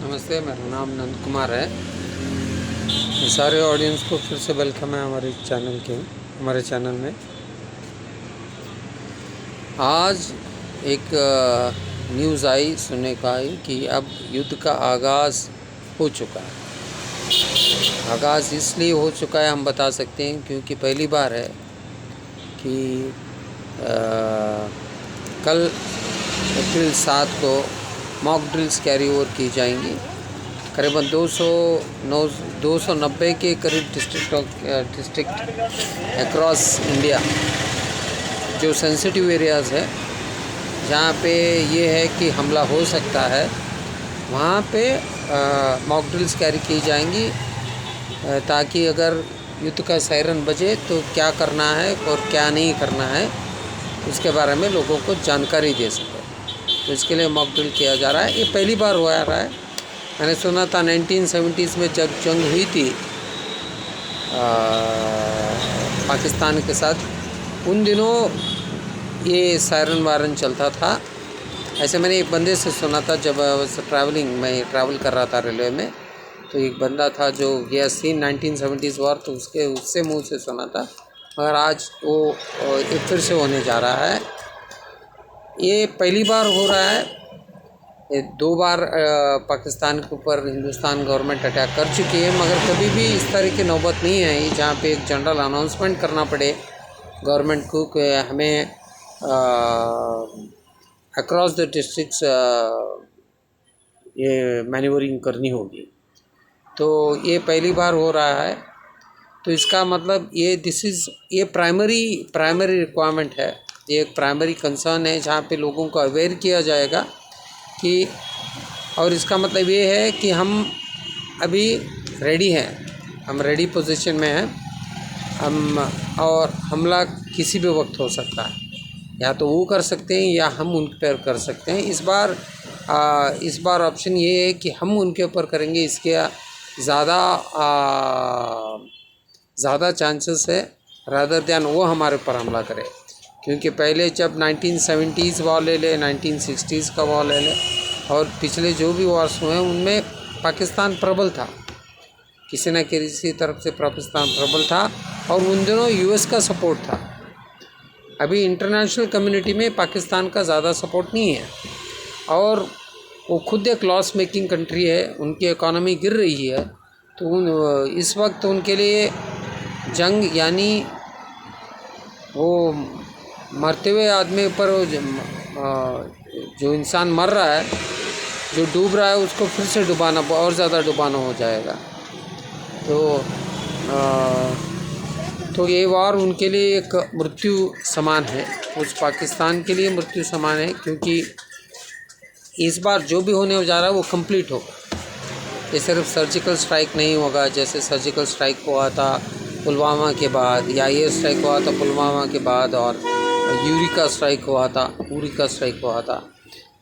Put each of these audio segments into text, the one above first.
नमस्ते, मेरा नाम नंद कुमार है। सारे ऑडियंस को फिर से वेलकम है हमारे चैनल में। आज एक न्यूज़ आई, सुनने का आई कि अब युद्ध का आगाज़ हो चुका है। आगाज़ इसलिए हो चुका है हम बता सकते हैं क्योंकि पहली बार है कि कल अप्रैल 7 को मॉक ड्रिल्स कैरी ओवर की जाएंगी। करीबन 290 के करीब डिस्ट्रिक्ट अक्रॉस इंडिया जो सेंसिटिव एरियाज़ है, जहाँ पे ये है कि हमला हो सकता है, वहाँ पे मॉक ड्रिल्स कैरी की जाएंगी ताकि अगर युद्ध का सायरन बजे तो क्या करना है और क्या नहीं करना है उसके बारे में लोगों को जानकारी दे सके। तो इसके लिए मॉक ड्रिल किया जा रहा है। ये पहली बार हो रहा है। मैंने सुना था 1970s में जब जंग हुई थी पाकिस्तान के साथ, उन दिनों ये सायरन वायरन चलता था। ऐसे मैंने एक बंदे से सुना था, जब मैं ट्रैवल कर रहा था रेलवे में, तो एक बंदा था जो गया सी 1970s वार, तो उससे मुंह से सुना था। मगर आज वो एक फिर से होने जा रहा है। ये पहली बार हो रहा है। ये 2 बार पाकिस्तान के ऊपर हिंदुस्तान गवर्नमेंट अटैक कर चुकी है, मगर कभी भी इस तरह की नौबत नहीं आई जहाँ पे एक जनरल अनाउंसमेंट करना पड़े गवर्नमेंट को कि हमें अक्रॉस द डिस्ट्रिक्ट्स ये मैन्यूवरिंग करनी होगी। तो ये पहली बार हो रहा है। तो इसका मतलब ये प्राइमरी रिक्वायरमेंट है, ये एक प्राइमरी कंसर्न है जहाँ पे लोगों को अवेयर किया जाएगा कि, और इसका मतलब ये है कि हम अभी रेडी हैं, हम रेडी पोजीशन में हैं हम, और हमला किसी भी वक्त हो सकता है। या तो वो कर सकते हैं या हम उन पर कर सकते हैं। इस बार ऑप्शन ये है कि हम उनके ऊपर करेंगे। इसके ज़्यादा चांसेस है रादर दैन वो हमारे ऊपर हमला करे, क्योंकि पहले जब 1970s वॉर ले ले, 1960s का वॉर ले ले, और पिछले जो भी वॉर्स हुए हैं उनमें पाकिस्तान प्रबल था, किसी न किसी तरफ से पाकिस्तान प्रबल था, और उन दिनों यूएस का सपोर्ट था। अभी इंटरनेशनल कम्युनिटी में पाकिस्तान का ज़्यादा सपोर्ट नहीं है, और वो खुद एक लॉस मेकिंग कंट्री है, उनकी इकोनॉमी गिर रही है। तो इस वक्त उनके लिए जंग यानी वो मरते हुए आदमी पर जो इंसान मर रहा है, जो डूब रहा है, उसको फिर से डुबाना और ज़्यादा डुबाना हो जाएगा। तो ये वार उनके लिए एक मृत्यु समान है, उस पाकिस्तान के लिए मृत्यु समान है, क्योंकि इस बार जो भी होने जा रहा है वो कंप्लीट होगा। ये सिर्फ सर्जिकल स्ट्राइक नहीं होगा, जैसे सर्जिकल स्ट्राइक हुआ था पुलवामा के बाद, या एयर स्ट्राइक हुआ था पुलवामा के बाद, और उरी का स्ट्राइक हुआ था।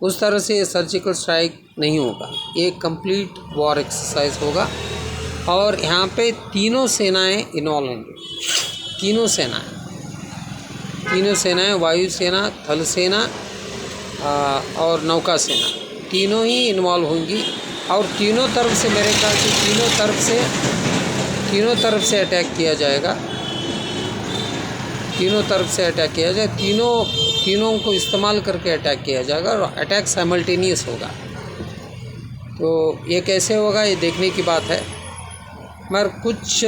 उस तरह से ये सर्जिकल स्ट्राइक नहीं होगा, ये कंप्लीट वॉर एक्सरसाइज होगा। और यहाँ पे तीनों सेनाएं इन्वॉल्व होंगी, तीनों सेनाएं, वायुसेना, थल सेना और नौका सेना, तीनों ही इन्वॉल्व होंगी। और तीनों तरफ से, मेरे ख्याल से तीनों तरफ से अटैक किया जाएगा। तीनों को इस्तेमाल करके अटैक किया जाएगा, और अटैक साइमल्टेनियस होगा। तो ये कैसे होगा, ये देखने की बात है। मगर कुछ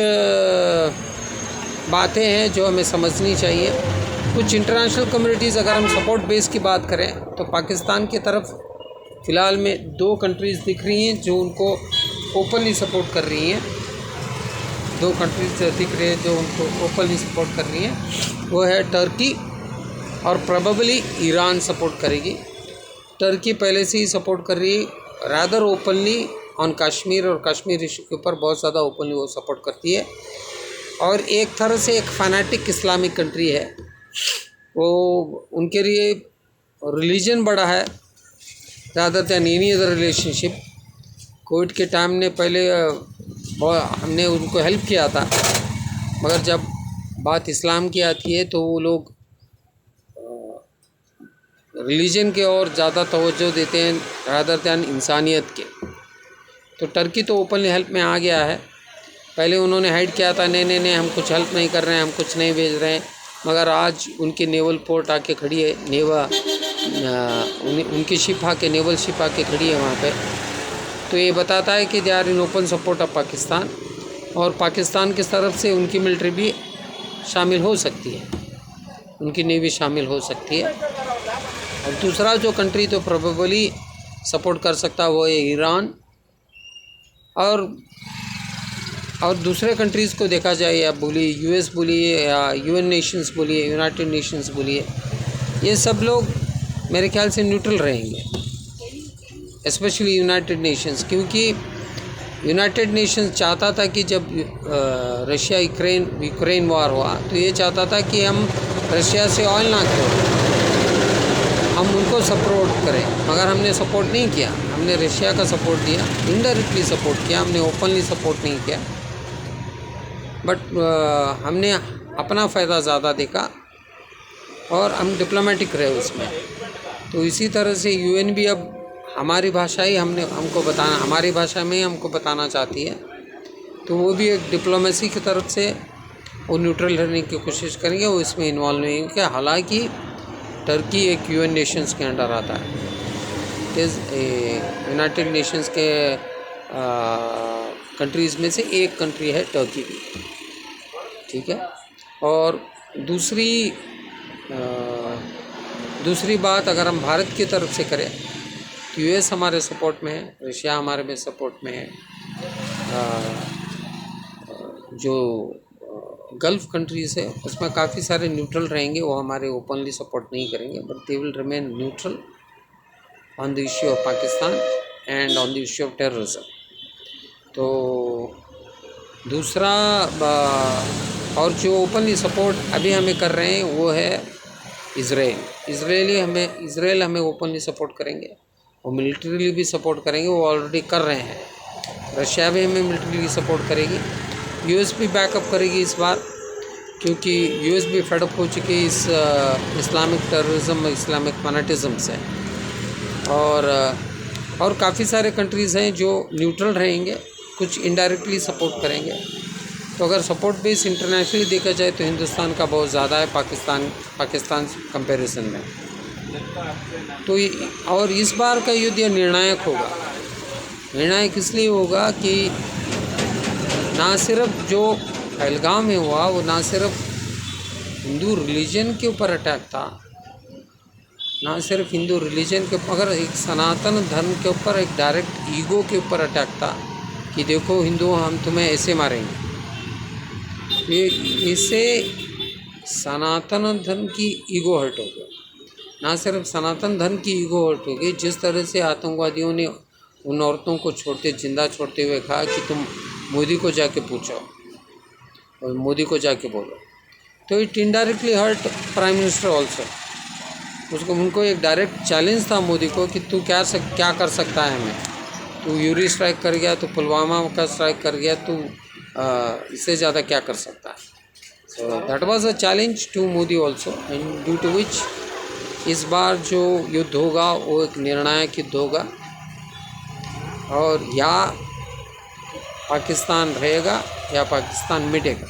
बातें हैं जो हमें समझनी चाहिए। कुछ इंटरनेशनल कम्युनिटीज़, अगर हम सपोर्ट बेस की बात करें, तो पाकिस्तान की तरफ फ़िलहाल में 2 कंट्रीज़ दिख रही हैं जो उनको ओपनली सपोर्ट कर रही हैं। 2 कंट्रीज़ दिख रही हैं जो उनको ओपनली सपोर्ट कर रही हैं। वो है टर्की, और प्रोबेबली ईरान सपोर्ट करेगी। टर्की पहले से ही सपोर्ट कर रही है, रादर ओपनली ऑन कश्मीर, और कश्मीर इशू के ऊपर बहुत ज़्यादा ओपनली वो सपोर्ट करती है। और एक तरह से एक फैनाटिक इस्लामिक कंट्री है, वो उनके लिए रिलीजन बड़ा है ज़्यादा than any other relationship. Covid के टाइम ने पहले हमने उनको हेल्प किया था, मगर जब बात इस्लाम की आती है तो वो लोग रिलीजन के और ज़्यादा तवज्जो देते हैं रादर दैन इंसानियत के। तो टर्की तो ओपनली हेल्प में आ गया है। पहले उन्होंने हाइड किया था, नहीं हम कुछ हेल्प नहीं कर रहे हैं, हम कुछ नहीं भेज रहे हैं, मगर आज उनकी नेवल पोर्ट आके खड़ी है, उनकी शिप आके, नेवल शिप आके खड़ी है वहाँ पे। तो ये बताता है कि they are in open support of Pakistan, और पाकिस्तान की तरफ से उनकी मिलिट्री भी शामिल हो सकती है, उनकी नेवी शामिल हो सकती है। और दूसरा जो कंट्री तो प्रोबेबली सपोर्ट कर सकता है वो है ईरान। और दूसरे कंट्रीज़ को देखा जाए, या बोलिए यूएस बोलिए या यूएन नेशंस बोलिए, यूनाइटेड नेशंस बोलिए, ये सब लोग मेरे ख्याल से न्यूट्रल रहेंगे, स्पेशली यूनाइटेड नेशंस, क्योंकि यूनाइटेड नेशंस चाहता था कि जब रशिया यूक्रेन वार हुआ तो ये चाहता था कि हम रशिया से ऑयल ना खरीदें, हम उनको सपोर्ट करें, मगर हमने सपोर्ट नहीं किया। हमने रशिया का सपोर्ट दिया, इनडायरेक्टली सपोर्ट किया, हमने ओपनली सपोर्ट नहीं किया, बट हमने अपना फ़ायदा ज़्यादा देखा और हम डिप्लोमेटिक रहे उसमें। तो इसी तरह से यूएन भी अब हमारी भाषा ही हमारी भाषा में ही हमको बताना चाहती है, तो वो भी एक डिप्लोमेसी की तरफ से वो न्यूट्रल रहने की कोशिश करेंगे, वो इसमें इन्वॉल्व नहीं होंगे। हालांकि टर्की एक यूएन नेशंस के अंडर आता है, यूनाइटेड नेशंस के कंट्रीज़ में से एक कंट्री है टर्की भी, ठीक है। और दूसरी बात अगर हम भारत की तरफ से करें तो यूएस हमारे सपोर्ट में है, रशिया हमारे में सपोर्ट में है, जो गल्फ़ कंट्रीज़ है उसमें काफ़ी सारे न्यूट्रल रहेंगे, वो हमारे ओपनली सपोर्ट नहीं करेंगे, but they will remain neutral on the issue of Pakistan and on the issue of terrorism. तो दूसरा और जो ओपनली सपोर्ट अभी हमें कर रहे हैं वो है इज़राइल हमें ओपनली सपोर्ट करेंगे, वो मिलिट्रीली भी सपोर्ट करेंगे, वो ऑलरेडी कर रहे हैं। रशिया भी हमें मिलिट्रीली सपोर्ट करेगी, यूएस भी बैकअप करेगी इस बार, क्योंकि यूएस भी फेडअप हो चुकी है इस इस्लामिक टेररिज्म, इस्लामिक फनाटिज़म से। और काफ़ी सारे कंट्रीज़ हैं जो न्यूट्रल रहेंगे, कुछ इनडायरेक्टली सपोर्ट करेंगे। तो अगर सपोर्ट बेस इंटरनेशनली देखा जाए तो हिंदुस्तान का बहुत ज़्यादा है पाकिस्तान कंपैरिजन में। तो और इस बार का युद्ध निर्णायक होगा। निर्णायक इसलिए होगा कि ना सिर्फ जो पहलगाम में हुआ वो ना सिर्फ हिंदू रिलीजन के ऊपर अटैक था, ना सिर्फ हिंदू रिलीजन के ऊपर, एक सनातन धर्म के ऊपर, एक डायरेक्ट ईगो के ऊपर अटैक था कि देखो हिंदू हम तुम्हें ऐसे मारेंगे। इससे सनातन धर्म की ईगो हर्ट हो गई, ना सिर्फ सनातन धर्म की ईगो हर्ट हो गई, जिस तरह से आतंकवादियों ने उन औरतों को जिंदा छोड़ते हुए कहा कि तुम मोदी को जाके पूछो और मोदी को जाके बोलो, तो it indirectly hurt prime minister also. उनको एक डायरेक्ट चैलेंज था मोदी को कि तू क्या कर सकता है हमें, तू यूरी स्ट्राइक कर गया, तू पुलवामा का स्ट्राइक कर गया, तू इससे ज़्यादा क्या कर सकता है। So that was a challenge to Modi also, and due to which इस बार जो युद्ध होगा वो एक निर्णायक युद्ध होगा, और या पाकिस्तान रहेगा या पाकिस्तान मिटेगा।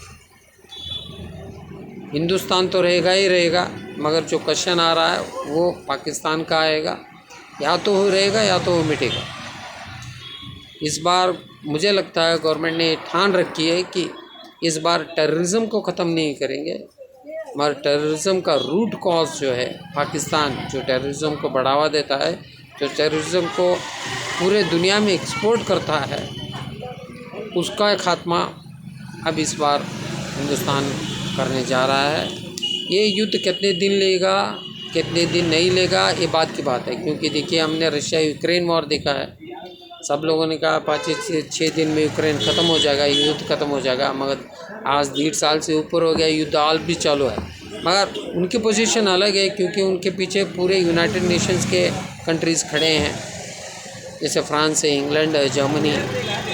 हिंदुस्तान तो रहेगा ही रहेगा, मगर जो क्वेश्चन आ रहा है वो पाकिस्तान का आएगा, या तो वो रहेगा या तो वो मिटेगा। इस बार मुझे लगता है गवर्नमेंट ने ठान रखी है कि इस बार टेररिज्म को ख़त्म नहीं करेंगे, मगर टेररिज्म का रूट कॉज जो है पाकिस्तान, जो टेररिज्म को बढ़ावा देता है, जो टेररिज्म को पूरे दुनिया में एक्सपोर्ट करता है, उसका खात्मा अब इस बार हिंदुस्तान करने जा रहा है। ये युद्ध कितने दिन लेगा, कितने दिन नहीं लेगा, ये बात की बात है, क्योंकि देखिए हमने रशिया यूक्रेन वॉर देखा है, सब लोगों ने कहा 5-6 दिन में यूक्रेन ख़त्म हो जाएगा, युद्ध ख़त्म हो जाएगा, मगर आज 1.5 साल से ऊपर हो गया, युद्ध आज भी चालू है। मगर उनकी पोजीशन अलग है, क्योंकि उनके पीछे पूरे यूनाइटेड नेशंस के कंट्रीज़ खड़े हैं, जैसे फ्रांस है, इंग्लैंड है, जर्मनी,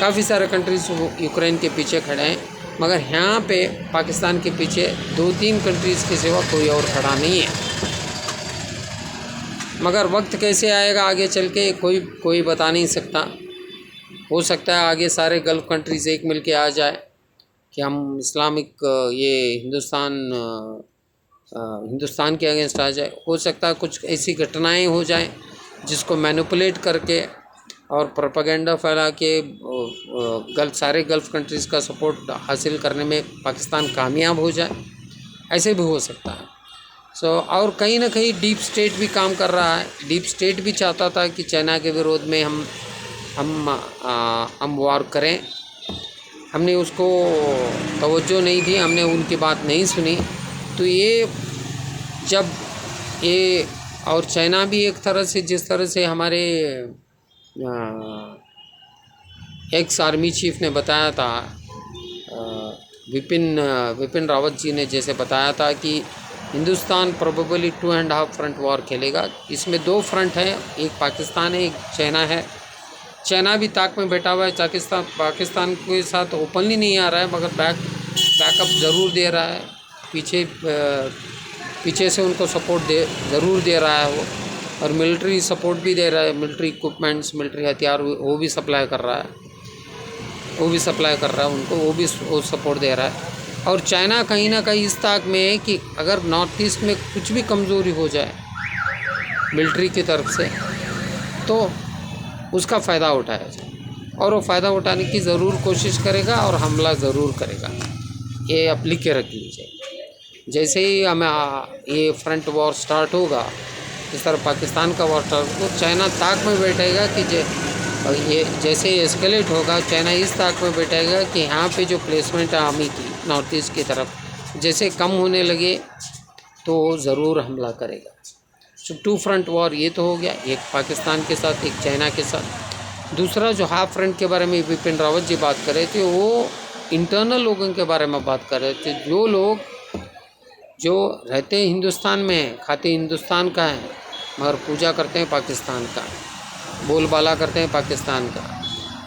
काफ़ी सारे कंट्रीज़ यूक्रेन के पीछे खड़े हैं। मगर यहाँ पे पाकिस्तान के पीछे 2-3 कंट्रीज़ के सिवा कोई और खड़ा नहीं है। मगर वक्त कैसे आएगा आगे चल के कोई बता नहीं सकता। हो सकता है आगे सारे गल्फ़ कंट्रीज़ एक मिल के आ जाए कि हम इस्लामिक ये हिंदुस्तान के अगेंस्ट आ जाए। हो सकता है कुछ ऐसी घटनाएं हो जाएं जिसको मैनिपुलेट करके और प्रोपेगेंडा फैला के सारे गल्फ़ कंट्रीज़ का सपोर्ट हासिल करने में पाकिस्तान कामयाब हो जाए, ऐसे भी हो सकता है। और कहीं ना कहीं डीप स्टेट भी काम कर रहा है। डीप स्टेट भी चाहता था कि चाइना के विरोध में हम वार करें। हमने उसको तवज्जो नहीं दी, हमने उनकी बात नहीं सुनी। तो ये जब ये और चाइना भी एक तरह से, जिस तरह से हमारे एक्स आर्मी चीफ ने बताया था, विपिन रावत जी ने जैसे बताया था कि हिंदुस्तान प्रोबेबली 2.5 फ्रंट वॉर खेलेगा। इसमें 2 फ्रंट हैं, एक पाकिस्तान है, एक चाइना है। चाइना भी ताक में बैठा हुआ है, पाकिस्तान के साथ ओपनली नहीं आ रहा है, मगर बैकअप ज़रूर दे रहा है। पीछे से उनको सपोर्ट ज़रूर दे रहा है वो, और मिलिट्री सपोर्ट भी दे रहा है। मिलिट्री इक्विपमेंट्स, मिलिट्री हथियार वो भी सप्लाई कर रहा है उनको, वो सपोर्ट दे रहा है। और चाइना कहीं ना कहीं इस ताक में है कि अगर नॉर्थ ईस्ट में कुछ भी कमज़ोरी हो जाए मिलिट्री की तरफ से, तो उसका फ़ायदा उठाया जाए, और वो फ़ायदा उठाने की ज़रूर कोशिश करेगा और हमला ज़रूर करेगा। ये आप लिख के रख लीजिए। जैसे ही हमें ये फ्रंट वॉर स्टार्ट होगा, इस तरह पाकिस्तान का वॉर स्टार्ट हो, तो चाइना ताक में बैठेगा कि ये जैसे एस्केलेट होगा, चाइना इस ताक में बैठेगा कि यहाँ पे जो प्लेसमेंट है आर्मी की नॉर्थ ईस्ट की तरफ, जैसे कम होने लगे तो ज़रूर हमला करेगा। 2 फ्रंट वॉर ये तो हो गया, एक पाकिस्तान के साथ, एक चाइना के साथ। दूसरा जो हाफ फ्रंट के बारे में विपिन रावत जी बात कर रहे थे, वो इंटरनल लोगों के बारे में बात कर रहे थे। जो लोग जो रहते हैं हिंदुस्तान में, खाते हिंदुस्तान का है, मगर पूजा करते हैं पाकिस्तान का, बोलबाला करते हैं पाकिस्तान का।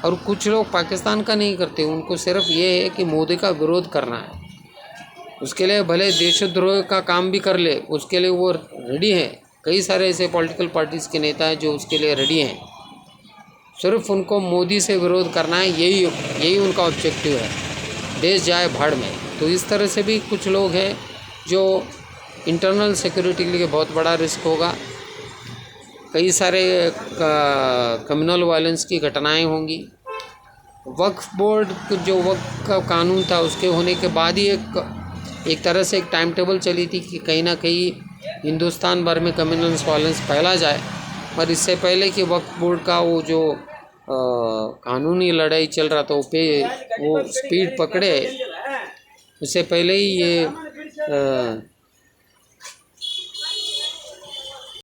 और कुछ लोग पाकिस्तान का नहीं करते, उनको सिर्फ ये है कि मोदी का विरोध करना है। उसके लिए भले देशद्रोह का काम भी कर ले, उसके लिए वो रेडी है। कई सारे ऐसे पॉलिटिकल पार्टीज़ के नेता हैं जो उसके लिए रेडी हैं। सिर्फ उनको मोदी से विरोध करना है, यही उनका ऑब्जेक्टिव है। देश जाए भाड़ में। तो इस तरह से भी कुछ लोग हैं जो इंटरनल सिक्योरिटी के लिए बहुत बड़ा रिस्क होगा। कई सारे कम्युनल वायलेंस की घटनाएं होंगी। वक्फ बोर्ड जो वक्फ का कानून था, उसके होने के बाद ही एक तरह से एक टाइम टेबल चली थी कि कहीं ना कहीं हिंदुस्तान भर में कम्युनल वायलेंस फैला जाए। पर इससे पहले कि वक्फ बोर्ड का वो जो कानूनी लड़ाई चल रहा था वो स्पीड पकड़े, उससे पहले ही ये